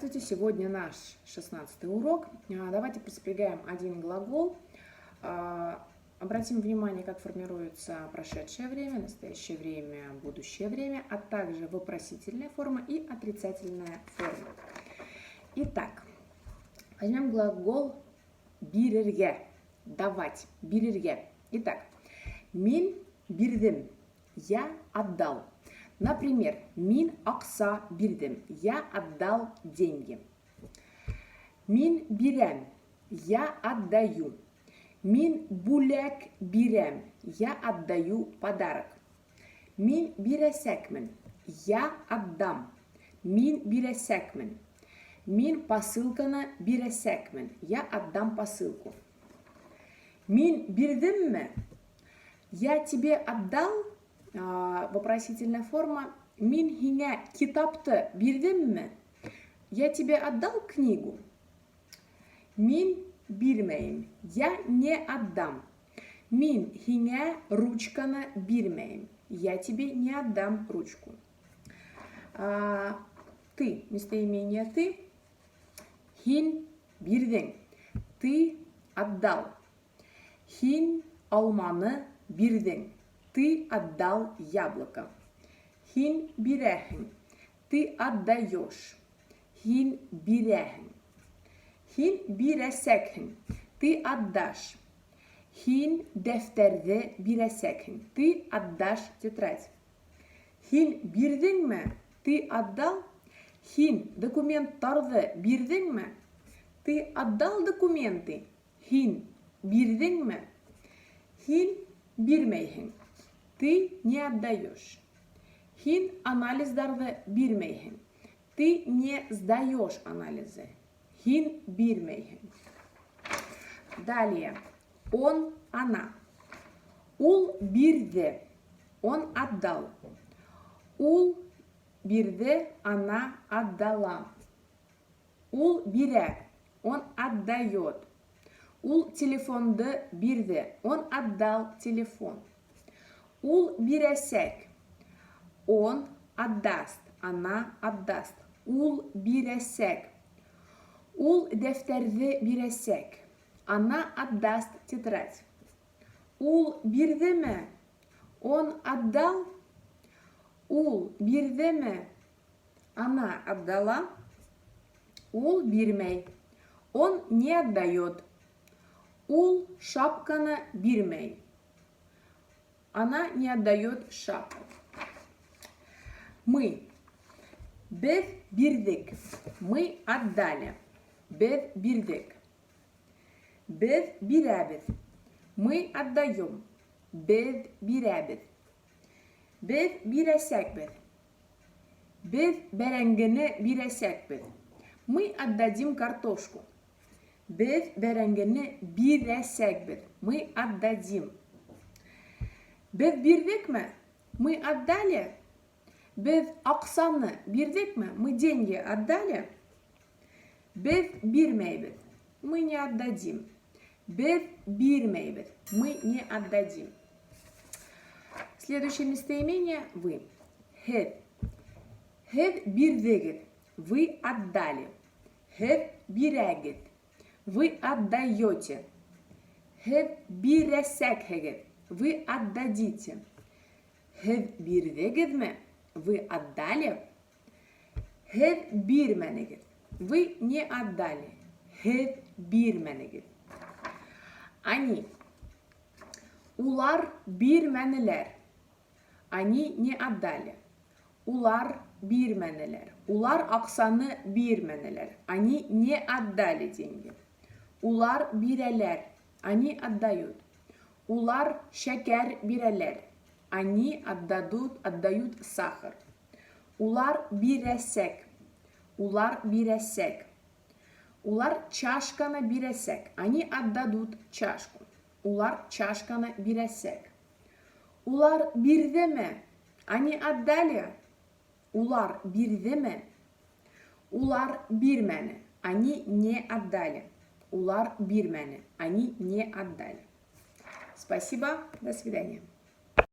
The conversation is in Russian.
Здравствуйте! Сегодня наш 16-й урок. Давайте проспрягаем один глагол. Обратим внимание, как формируется прошедшее время, настоящее время, будущее время, а также вопросительная форма и отрицательная форма. Итак, возьмем глагол бирерге, давать, бирерге. Итак, мин бирдим, я отдал. Например, мин акса бирдим, я отдал деньги. Мин бирем, я отдаю. Мин булек бирем, я отдаю подарок. Мин биресекмен, я отдам. Мин биресекмен. Мин посылкана биресекмен, я отдам посылку. Мин бирдимме, я тебе отдал. Вопросительная форма. Мин хине китапты бирдимме? Я тебе отдал книгу? Мин бирмейм. Я не отдам. Мин хине ручкана бирмейм. Я тебе не отдам ручку. Ты, местоимение ты. Хин бирдин. Ты отдал. Хин алманы бирдин. Ты отдал яблоко. Хин бирехин. Ты отдаешь. Хин бирехин. Хин биресекин. Ты отдашь. Хин дефтерде биресекин. Ты отдашь тетрадь. Хин бирдинме? Ты отдал? Хин документтарды бирдинме? Ты отдал документы? Хин бирдинме? Хин бирмейхин. Ты не отдаешь. Хин анализдарды бирмейхин. Ты не сдаешь анализы. Хин бирмейхин. Далее. Он, она. Ул бирде. Он отдал. Ул бирде, она отдала. Ул бире. Он отдает. Ул телефонды бирде. Он отдал телефон. Ул биресек. Он отдаст. Она отдаст. Ул биресек. Ул дефтерді биресек. Она отдаст тетрадь. Ул бирдеме? Он отдал. Ул бирдеме? Она отдала. Ул бирмей. Он не отдает. Ул шапкана бирмей. Она не отдает шапку. Мы. Бев бирдик. Мы отдали. Бев бирдик. Бев биребит. Мы отдаем. Бев биребит. Бев биресекбит. Бев беренгене биресекбит. Мы отдадим картошку. Бев беренгене биресекбит. Мы отдадим. Бев бирдик ме? Мы отдали. Бев аксаны бирдик ме? Мы деньги отдали. Бев бирмейбит. Мы не отдадим. Бев бирмейбит. Мы не отдадим. Следующее местоимение вы. Хев. Хев бирдегит. Вы отдали. Хев бирегит. Вы отдаете. Хев биресекхегит. Вы отдадите. Хев бирдегидме? Вы отдали. Хев бирменегит. Вы не отдали. Хев бирменегит. Они. Улар бирменелер. Они не отдали. Улар бирменелер. Улар аксаны бирменелер. Они не отдали деньги. Улар бирелер. Они отдают. Улар шекер бирелер. Они отдают сахар. Улар биресек. Улар биресек. Улар чашкана биресек. Они отдадут чашку. Улар чашкана биресек. Улар бирдеме. Они отдали. Улар бирдеме. Улар бирмене. Они не отдали. Улар бирмене. Они не отдали. Спасибо. До свидания.